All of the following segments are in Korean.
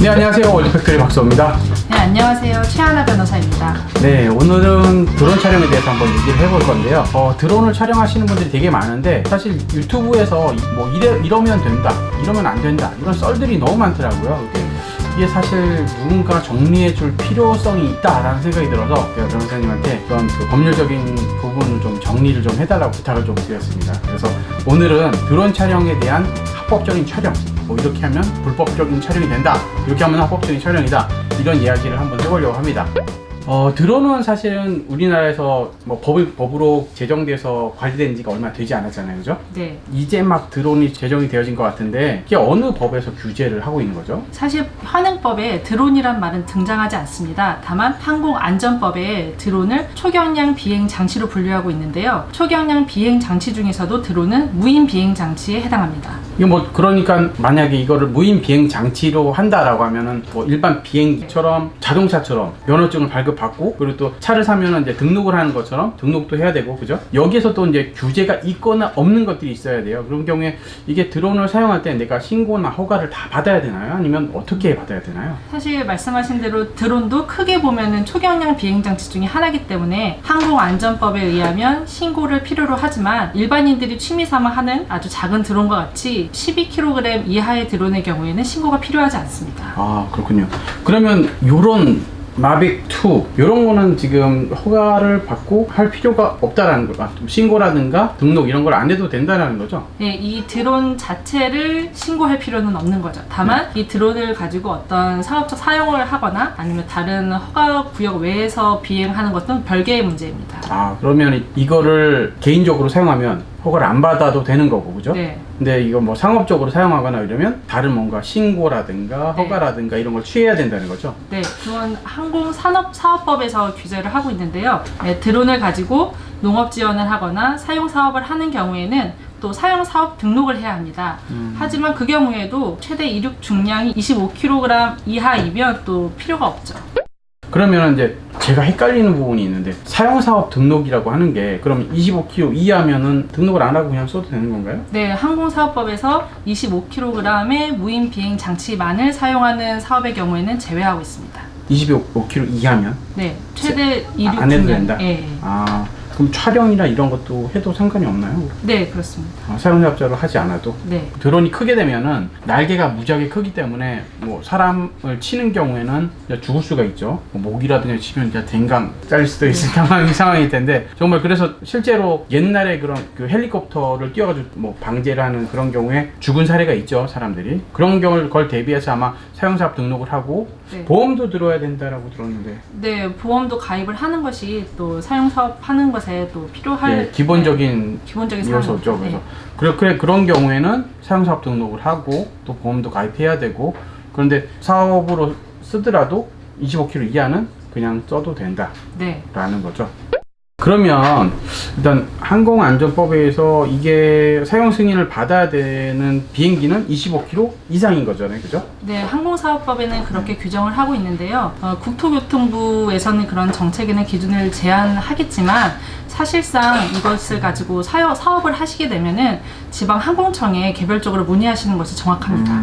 네, 안녕하세요. 월드팩토리 박수호입니다. 네, 안녕하세요. 최하나 변호사입니다. 네, 오늘은 드론 촬영에 대해서 한번 얘기를 해볼 건데요. 드론을 촬영하시는 분들이 되게 많은데 사실 유튜브에서 뭐 이러면 된다, 이러면 안 된다, 이런 썰들이 너무 많더라고요. 이게 사실 누군가 정리해줄 필요성이 있다라는 생각이 들어서 제가 변호사님한테 그런 그 법률적인 부분을 좀 정리를 좀 해달라고 부탁을 좀 드렸습니다. 그래서 오늘은 드론 촬영에 대한 합법적인 촬영, 뭐 이렇게 하면 불법적인 촬영이 된다, 이렇게 하면 합법적인 촬영이다, 이런 이야기를 한번 해보려고 합니다. 드론은 사실은 우리나라에서 뭐 법으로 제정돼서 관리된 지가 얼마 되지 않았잖아요, 그죠? 네. 이제 막 드론이 제정이 되어진 것 같은데 이게 어느 법에서 규제를 하고 있는 거죠? 사실 현행법에 드론이란 말은 등장하지 않습니다. 다만 항공안전법에 드론을 초경량 비행 장치로 분류하고 있는데요. 초경량 비행 장치 중에서도 드론은 무인 비행 장치에 해당합니다. 이게 뭐 그러니까 만약에 이거를 무인 비행 장치로 한다라고 하면은 뭐 일반 비행기처럼 자동차처럼 면허증을 발급받고, 그리고 또 차를 사면은 이제 등록을 하는 것처럼 등록도 해야 되고, 그죠? 여기서 또 이제 규제가 있거나 없는 것들이 있어야 돼요. 그런 경우에 이게 드론을 사용할 때 내가 신고나 허가를 다 받아야 되나요? 아니면 어떻게 받아야 되나요? 사실 말씀하신 대로 드론도 크게 보면은 초경량 비행 장치 중에 하나이기 때문에 항공안전법에 의하면 신고를 필요로 하지만 일반인들이 취미삼아 하는 아주 작은 드론과 같이 12kg 이하의 드론의 경우에는 신고가 필요하지 않습니다. 아, 그렇군요. 그러면 요런 마빅2 이런 거는 지금 허가를 받고 할 필요가 없다라는 거, 신고라든가 등록 이런 걸 안 해도 된다라는 거죠? 네, 이 드론 자체를 신고할 필요는 없는 거죠. 다만 이 드론을 가지고 어떤 상업적 사용을 하거나 아니면 다른 허가 구역 외에서 비행하는 것은 별개의 문제입니다. 아, 그러면 이거를 개인적으로 사용하면 허가를 안 받아도 되는 거고, 그죠? 네. 근데 이거 뭐 상업적으로 사용하거나 이러면 다른 뭔가 신고라든가 허가라든가 이런 걸 취해야 된다는 거죠? 네, 그건 항공산업사업법에서 규제를 하고 있는데요. 네, 드론을 가지고 농업 지원을 하거나 사용 사업을 하는 경우에는 또 사용 사업 등록을 해야 합니다. 하지만 그 경우에도 최대 이륙 중량이 25kg 이하이면 또 필요가 없죠. 그러면 이제 제가 헷갈리는 부분이 있는데, 사용사업 등록이라고 하는 게 그럼 25kg 이하면은 등록을 안 하고 그냥 써도 되는 건가요? 네, 항공사업법에서 25kg의 무인 비행 장치만을 사용하는 사업의 경우에는 제외하고 있습니다. 25kg 이하면? 네, 최대 이륙 안 해도 중량. 된다? 예. 아, 그럼 촬영이나 이런 것도 해도 상관이 없나요? 네, 그렇습니다. 사용자업자로 하지 않아도? 네. 드론이 크게 되면은 날개가 무지하게 크기 때문에 뭐 사람을 치는 경우에는 죽을 수가 있죠. 뭐 목이라든지 치면 이제 댕강 잘릴 수도 있을 상황일 텐데, 정말 그래서 실제로 옛날에 그런 그 헬리콥터를 띄워가지고 뭐 방제를 하는 그런 경우에 죽은 사례가 있죠, 사람들이. 그런 경우를 걸 대비해서 아마 사용사업 등록을 하고 보험도 들어야 된다라고 들었는데. 네, 보험도 가입을 하는 것이 또 사용 사업 하는 것에 또 필요할 기본적인 요소죠. 그래서 그런 경우에는 사용사업 등록을 하고 또 보험도 가입해야 되고, 그런데 사업으로 쓰더라도 25kg 이하는 그냥 써도 된다라는 거죠. 그러면 일단 항공안전법에서 이게 사용 승인을 받아야 되는 비행기는 25kg 이상인 거잖아요, 그죠? 네, 항공사업법에는 그렇게 규정을 하고 있는데요. 국토교통부에서는 그런 정책이나 기준을 제한하겠지만 사실상 이것을 가지고 사업을 하시게 되면은 지방항공청에 개별적으로 문의하시는 것이 정확합니다.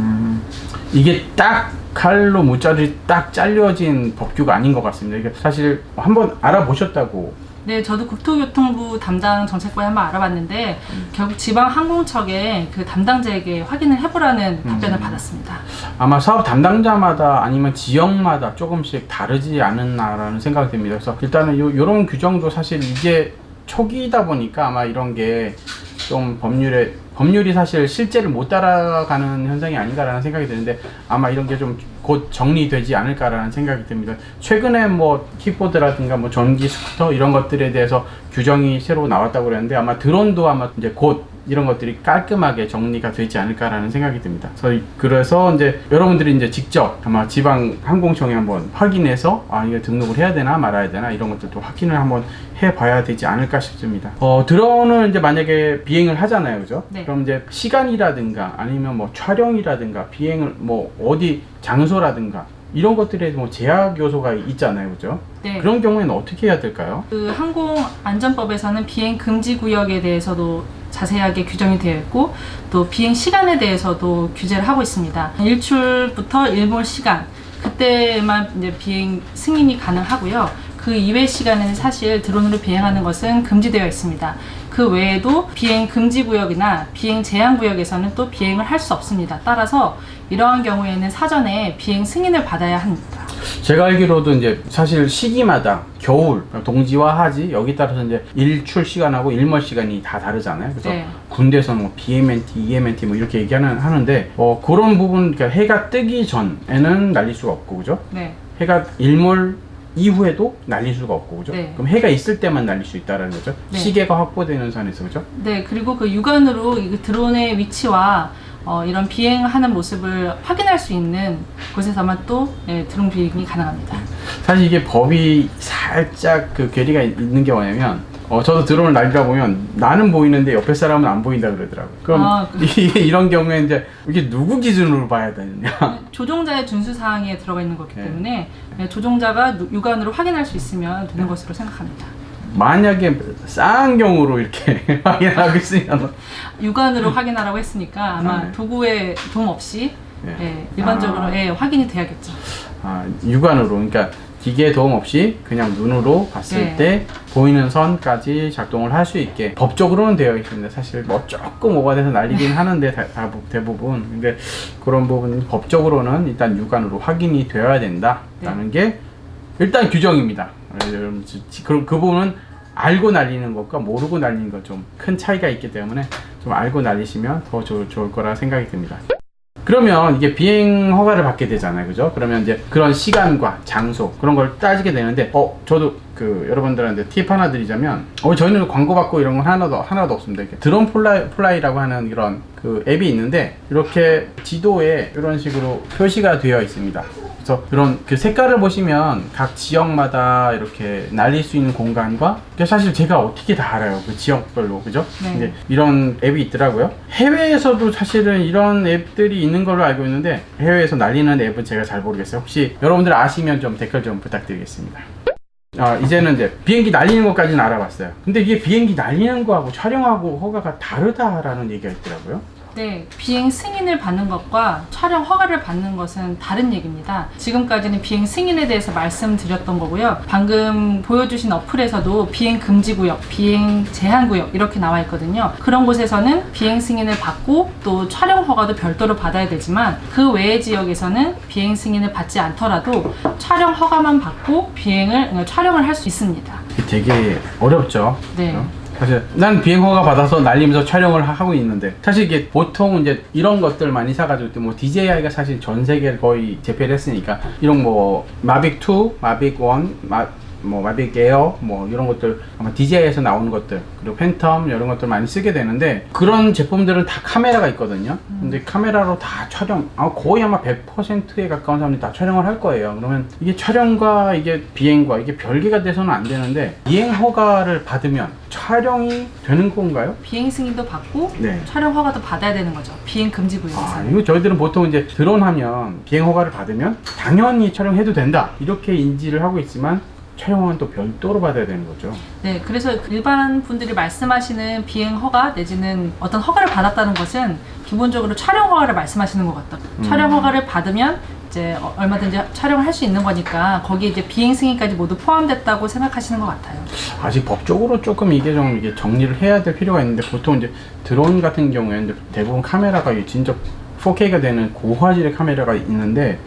이게 딱 칼로 무자르 딱 잘려진 법규가 아닌 것 같습니다. 이게 사실 한번 알아보셨다고. 네, 저도 국토교통부 담당 정책부에 한번 알아봤는데 결국 지방항공청에 그 담당자에게 확인을 해보라는 답변을 받았습니다. 아마 사업 담당자마다 아니면 지역마다 조금씩 다르지 않았나라는 생각이 듭니다. 그래서 일단은 요런 규정도 사실 이제 초기이다 보니까 아마 이런 게 좀 법률이 사실 실제를 못 따라가는 현상이 아닌가라는 생각이 드는데, 아마 이런 게 좀 곧 정리되지 않을까라는 생각이 듭니다. 최근에 뭐 킥보드라든가 뭐 전기 스쿠터 이런 것들에 대해서 규정이 새로 나왔다고 그랬는데, 아마 드론도 아마 이제 곧 이런 것들이 깔끔하게 정리가 되지 않을까라는 생각이 듭니다. 그래서 이제 여러분들이 이제 직접 아마 지방 항공청에 한번 확인해서 이게 등록을 해야 되나 말아야 되나 이런 것들도 확인을 한번 해봐야 되지 않을까 싶습니다. 드론을 이제 만약에 비행을 하잖아요, 그죠? 네. 그럼 이제 시간이라든가 아니면 뭐 촬영이라든가 비행을 뭐 어디 장소라든가 이런 것들에 뭐 제약 요소가 있잖아요, 그죠? 네. 그런 경우에는 어떻게 해야 될까요? 그 항공안전법에서는 비행 금지 구역에 대해서도 자세하게 규정이 되어 있고 또 비행 시간에 대해서도 규제를 하고 있습니다. 일출부터 일몰 시간 그때만 이제 비행 승인이 가능하고요. 그 이외 시간에는 사실 드론으로 비행하는 것은 금지되어 있습니다. 그 외에도 비행 금지 구역이나 비행 제한 구역에서는 또 비행을 할 수 없습니다. 따라서 이러한 경우에는 사전에 비행 승인을 받아야 합니다. 제가 알기로도 이제 사실 시기마다 겨울, 동지와 하지 여기 따라서 이제 일출 시간하고 일몰 시간이 다 다르잖아요. 그래서 네. 군대에서는 뭐 BMNT, EMNT 뭐 이렇게 하는데 그런 부분, 그러니까 해가 뜨기 전에는 날릴 수가 없고, 그죠? 네. 해가 일몰 이후에도 날릴 수가 없고, 그죠? 네. 그럼 해가 있을 때만 날릴 수 있다라는 거죠. 네. 시계가 확보되는 선에서, 그죠? 네, 그리고 그 육안으로 이 드론의 위치와 이런 비행하는 모습을 확인할 수 있는 곳에서만 또 드론 비행이 가능합니다. 사실 이게 법이 살짝 그 괴리가 있는 게 뭐냐면, 저도 드론을 날리다 보면 나는 보이는데 옆에 사람은 안 보인다 그러더라고요. 그럼 이게 이런 경우에 이제 이게 누구 기준으로 봐야 되느냐? 조종자의 준수 사항에 들어가 있는 거기 네. 때문에 조종자가 육안으로 확인할 수 있으면 되는 것으로 생각합니다. 만약에 쌍안경으로 이렇게 확인하고 있으면 육안으로 확인하라고 했으니까 아마 네. 도구의 도움 없이 네. 일반적으로 확인이 돼야겠죠. 육안으로, 그러니까 기계 도움 없이 그냥 눈으로 봤을 네. 때 보이는 선까지 작동을 할 수 있게 법적으로는 되어 있습니다. 사실 뭐 조금 오버돼서 날리긴 하는데 대부분, 근데 그런 부분 법적으로는 일단 육안으로 확인이 되어야 된다라는 게 일단 규정입니다. 여러분, 그럼 그 부분은 알고 날리는 것과 모르고 날리는 것 좀 큰 차이가 있기 때문에 좀 알고 날리시면 더 좋을 거라 생각이 듭니다. 그러면 이게 비행 허가를 받게 되잖아요, 그죠? 그러면 이제 그런 시간과 장소 그런 걸 따지게 되는데, 저도 그 여러분들한테 팁 하나 드리자면, 저희는 광고 받고 이런 건 하나도 없습니다. 이렇게 드론 플라이라고 하는 이런 그 앱이 있는데, 이렇게 지도에 이런 식으로 표시가 되어 있습니다. 그래서 이런 그 색깔을 보시면 각 지역마다 이렇게 날릴 수 있는 공간과, 사실 제가 어떻게 다 알아요, 그 지역별로, 그죠? 네. 근데 이런 앱이 있더라고요. 해외에서도 사실은 이런 앱들이 있는 걸로 알고 있는데, 해외에서 날리는 앱은 제가 잘 모르겠어요. 혹시 여러분들 아시면 좀 댓글 좀 부탁드리겠습니다. 이제는 이제 비행기 날리는 것까지는 알아봤어요. 근데 이게 비행기 날리는 거하고 촬영하고 허가가 다르다라는 얘기가 있더라고요. 네, 비행 승인을 받는 것과 촬영 허가를 받는 것은 다른 얘기입니다. 지금까지는 비행 승인에 대해서 말씀드렸던 거고요. 방금 보여주신 어플에서도 비행 금지 구역, 비행 제한 구역 이렇게 나와 있거든요. 그런 곳에서는 비행 승인을 받고 또 촬영 허가도 별도로 받아야 되지만, 그 외의 지역에서는 비행 승인을 받지 않더라도 촬영 허가만 받고 촬영을 할 수 있습니다. 되게 어렵죠. 네. 사실 난 비행 허가 받아서 날리면서 촬영을 하고 있는데, 사실 이게 보통 이제 이런 것들 많이 사가지고, 뭐 DJI가 사실 전 세계를 거의 제패를 했으니까, 이런 뭐 마빅 2, 마빅 1, 마빅 에어 뭐 이런 것들 아마 DJI에서 나오는 것들, 그리고 팬텀 이런 것들 많이 쓰게 되는데, 그런 제품들은 다 카메라가 있거든요. 근데 카메라로 다 촬영, 거의 아마 100%에 가까운 사람들이 다 촬영을 할 거예요. 그러면 이게 촬영과 이게 비행과 이게 별개가 돼서는 안 되는데, 비행 허가를 받으면 촬영이 되는 건가요? 비행 승인도 받고 네. 촬영 허가도 받아야 되는 거죠. 비행 금지 구역에서는. 이거 저희들은 보통 이제 드론 하면 비행 허가를 받으면 당연히 촬영해도 된다 이렇게 인지를 하고 있지만, 촬영은 또 별도로 받아야 되는 거죠. 네, 그래서 일반 분들이 말씀하시는 비행 허가 내지는 어떤 허가를 받았다는 것은 기본적으로 촬영 허가를 말씀하시는 것 같다. 촬영 허가를 받으면 이제 얼마든지 촬영을 할 수 있는 거니까 거기에 이제 비행 승인까지 모두 포함됐다고 생각하시는 것 같아요. 아직 법적으로 조금 이게 정리를 해야 될 필요가 있는데, 보통 이제 드론 같은 경우에는 대부분 카메라가 진짜 4K가 되는 고화질의 카메라가 있는데,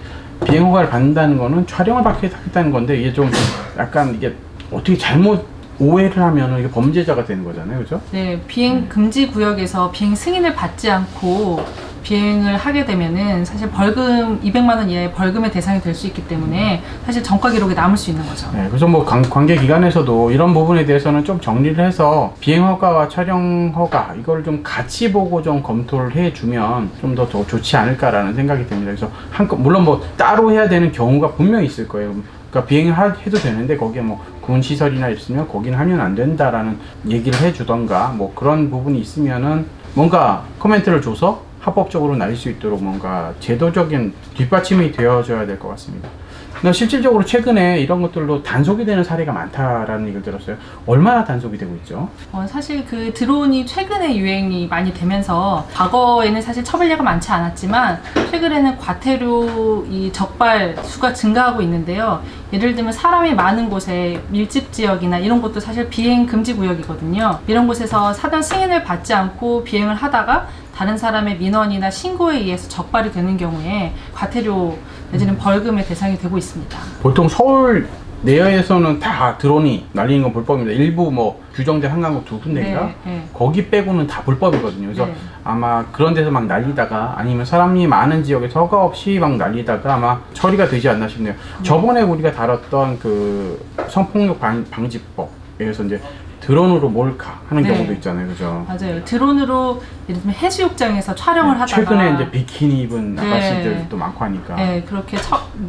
비행 허가를 받는다는 거는 촬영을 받겠다는 건데, 이게 좀 약간 이게 어떻게 잘못 오해를 하면 이게 범죄자가 되는 거잖아요, 그죠? 네, 비행 금지 구역에서 비행 승인을 받지 않고 비행을 하게 되면은 사실 벌금 200만 원 이하의 벌금의 대상이 될 수 있기 때문에 사실 전과 기록에 남을 수 있는 거죠. 네, 그래서 뭐 관계 기관에서도 이런 부분에 대해서는 좀 정리를 해서 비행 허가와 촬영 허가 이걸 좀 같이 보고 좀 검토를 해주면 좀 더 좋지 않을까라는 생각이 듭니다. 그래서 물론 뭐 따로 해야 되는 경우가 분명히 있을 거예요. 그러니까 비행을 해도 되는데 거기에 뭐 군 시설이나 있으면 거기는 하면 안 된다라는 얘기를 해주던가, 뭐 그런 부분이 있으면은 뭔가 코멘트를 줘서 합법적으로 날릴 수 있도록 뭔가 제도적인 뒷받침이 되어줘야 될 것 같습니다. 근데 실질적으로 최근에 이런 것들로 단속이 되는 사례가 많다라는 얘기를 들었어요. 얼마나 단속이 되고 있죠? 사실 그 드론이 최근에 유행이 많이 되면서 과거에는 사실 처벌료가 많지 않았지만 최근에는 과태료 이 적발 수가 증가하고 있는데요. 예를 들면 사람이 많은 곳에 밀집 지역이나 이런 곳도 사실 비행 금지 구역이거든요. 이런 곳에서 사전 승인을 받지 않고 비행을 하다가 다른 사람의 민원이나 신고에 의해서 적발이 되는 경우에 과태료 내지는 벌금의 대상이 되고 있습니다. 보통 서울 내에서는 다 드론이 날리는 건 불법입니다. 일부 뭐 규정된 한강국 두 군데인가 거기 빼고는 다 불법이거든요. 그래서 아마 그런 데서 막 날리다가 아니면 사람이 많은 지역에서 허가 없이 막 날리다가 아마 처리가 되지 않나 싶네요. 저번에 우리가 다뤘던 그 성폭력 방지법에서 이제 드론으로 몰카 하는 경우도 있잖아요, 그죠? 맞아요. 드론으로 예를 들면 해수욕장에서 촬영을 하다가 최근에 이제 비키니 입은 아가씨들도 많고 하니까. 네, 그렇게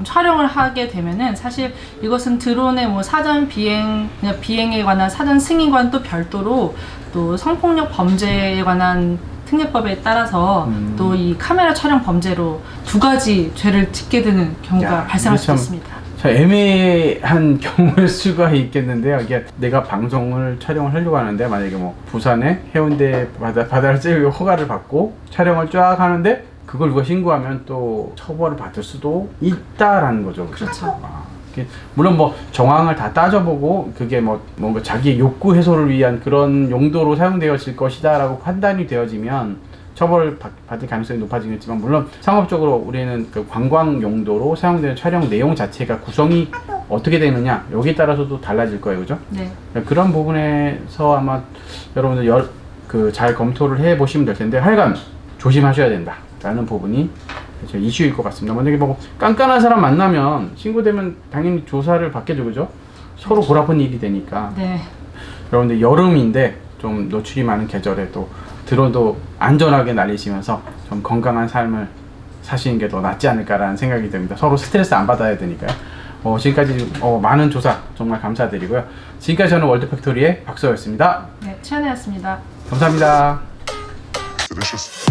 촬영을 하게 되면은 사실 이것은 드론의 뭐 사전 비행에 관한 사전 승인과는 또 별도로 또 성폭력 범죄에 관한 특례법에 따라서 또 이 카메라 촬영 범죄로 두 가지 죄를 짓게 되는 경우가 발생할 수도 있습니다. 애매한 경우일 수가 있겠는데요. 이게 내가 방송을 촬영을 하려고 하는데 만약에 뭐 부산에 해운대 바다를 찍을 허가를 받고 촬영을 쫙 하는데 그걸 누가 신고하면 또 처벌을 받을 수도 있다라는 거죠. 그렇죠. 물론 뭐 정황을 다 따져보고 그게 뭐 뭔가 자기의 욕구 해소를 위한 그런 용도로 사용되어질 것이다라고 판단이 되어지면 처벌을 받을 가능성이 높아지겠지만, 물론 상업적으로 우리는 그 관광 용도로 사용되는 촬영 내용 자체가 구성이 어떻게 되느냐 여기에 따라서도 달라질 거예요, 그죠? 네. 그런 부분에서 아마 여러분들 잘 검토를 해 보시면 될 텐데, 하여간 조심하셔야 된다라는 부분이 제 이슈일 것 같습니다. 만약에 뭐 깐깐한 사람 만나면 신고되면 당연히 조사를 받겠죠, 그죠? 서로 골아픈 일이 되니까. 네. 여러분들 여름인데 좀 노출이 많은 계절에 또 드론도 안전하게 날리시면서 좀 건강한 삶을 사시는 게 더 낫지 않을까라는 생각이 듭니다. 서로 스트레스 안 받아야 되니까요. 지금까지 많은 조사 정말 감사드리고요. 지금까지 저는 월드팩토리의 박서였습니다. 네, 최연아였습니다. 감사합니다. Delicious.